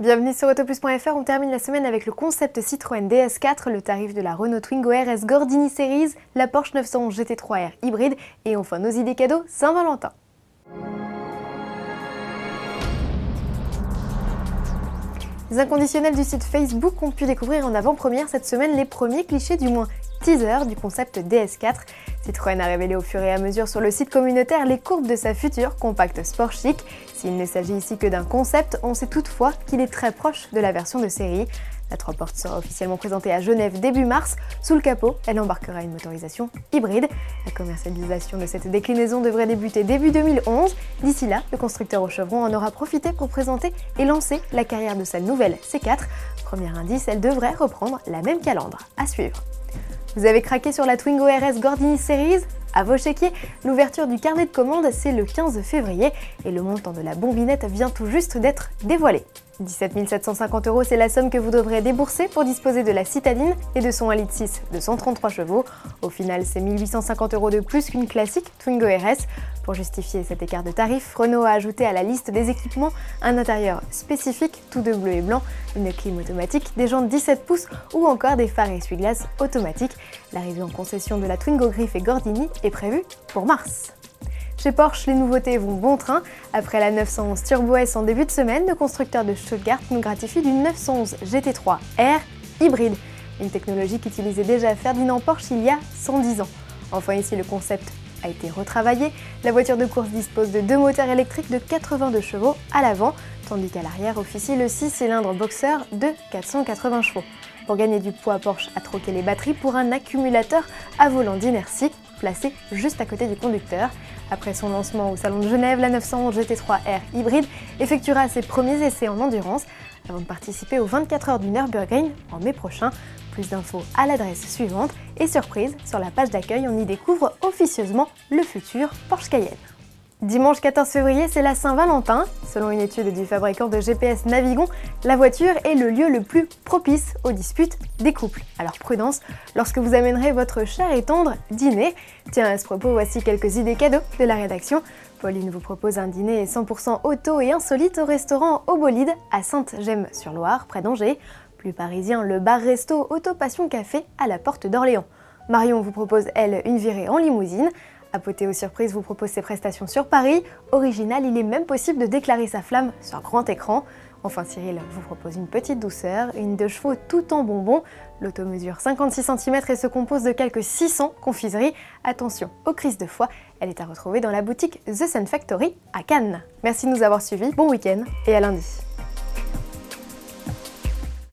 Bienvenue sur Autoplus.fr, on termine la semaine avec le concept Citroën DS4, le tarif de la Renault Twingo RS Gordini Series, la Porsche 911 GT3 R hybride et enfin nos idées cadeaux Saint-Valentin. Les inconditionnels du site Facebook ont pu découvrir en avant-première cette semaine les premiers clichés, du moins teaser, du concept DS4. Citroën a révélé au fur et à mesure sur le site communautaire les courbes de sa future compacte sport chic. S'il ne s'agit ici que d'un concept, on sait toutefois qu'il est très proche de la version de série. La 3 portes sera officiellement présentée à Genève début mars. Sous le capot, elle embarquera une motorisation hybride. La commercialisation de cette déclinaison devrait débuter début 2011. D'ici là, le constructeur au chevron en aura profité pour présenter et lancer la carrière de sa nouvelle C4. Premier indice, elle devrait reprendre la même calandre. À suivre. Vous avez craqué sur la Twingo RS Gordini Series? À vos chéquiers, l'ouverture du carnet de commandes, c'est le 15 février et le montant de la bombinette vient tout juste d'être dévoilé. 17 750 €, c'est la somme que vous devrez débourser pour disposer de la citadine et de son 1,6 litre de 133 chevaux. Au final, c'est 1 850 € de plus qu'une classique Twingo RS. Pour justifier cet écart de tarif, Renault a ajouté à la liste des équipements un intérieur spécifique, tout de bleu et blanc, une clim automatique, des jantes 17 pouces ou encore des phares essuie-glace automatiques. L'arrivée en concession de la Twingo Griff et Gordini est prévue pour mars. Chez Porsche, les nouveautés vont bon train. Après la 911 Turbo S en début de semaine, le constructeur de Stuttgart nous gratifie d'une 911 GT3 R hybride, une technologie qu'utilisait déjà Ferdinand Porsche il y a 110 ans. Enfin ici, le concept a été retravaillé. La voiture de course dispose de deux moteurs électriques de 82 chevaux à l'avant, tandis qu'à l'arrière officie le 6 cylindres boxer de 480 chevaux. Pour gagner du poids, Porsche a troqué les batteries pour un accumulateur à volant d'inertie placé juste à côté du conducteur. Après son lancement au Salon de Genève, la 911 GT3 R hybride effectuera ses premiers essais en endurance avant de participer aux 24 heures du Nürburgring en mai prochain. Plus d'infos à l'adresse suivante et surprise, sur la page d'accueil, on y découvre officieusement le futur Porsche Cayenne. Dimanche 14 février, c'est la Saint-Valentin. Selon une étude du fabricant de GPS Navigon, la voiture est le lieu le plus propice aux disputes des couples. Alors prudence lorsque vous amènerez votre cher et tendre dîner. Tiens, à ce propos, voici quelques idées cadeaux de la rédaction. Pauline vous propose un dîner 100% auto et insolite au restaurant Au Bolide à Sainte-Gemme-sur-Loire, près d'Angers. Plus parisien, le bar-resto Auto Passion Café à la Porte d'Orléans. Marion vous propose, elle, une virée en limousine. Apothéo Surprise vous propose ses prestations sur Paris. Original, il est même possible de déclarer sa flamme sur grand écran. Enfin, Cyril vous propose une petite douceur, une de chevaux tout en bonbons. L'auto mesure 56 cm et se compose de quelques 600 confiseries. Attention aux crises de foie, elle est à retrouver dans la boutique The Sun Factory à Cannes. Merci de nous avoir suivis, bon week-end et à lundi.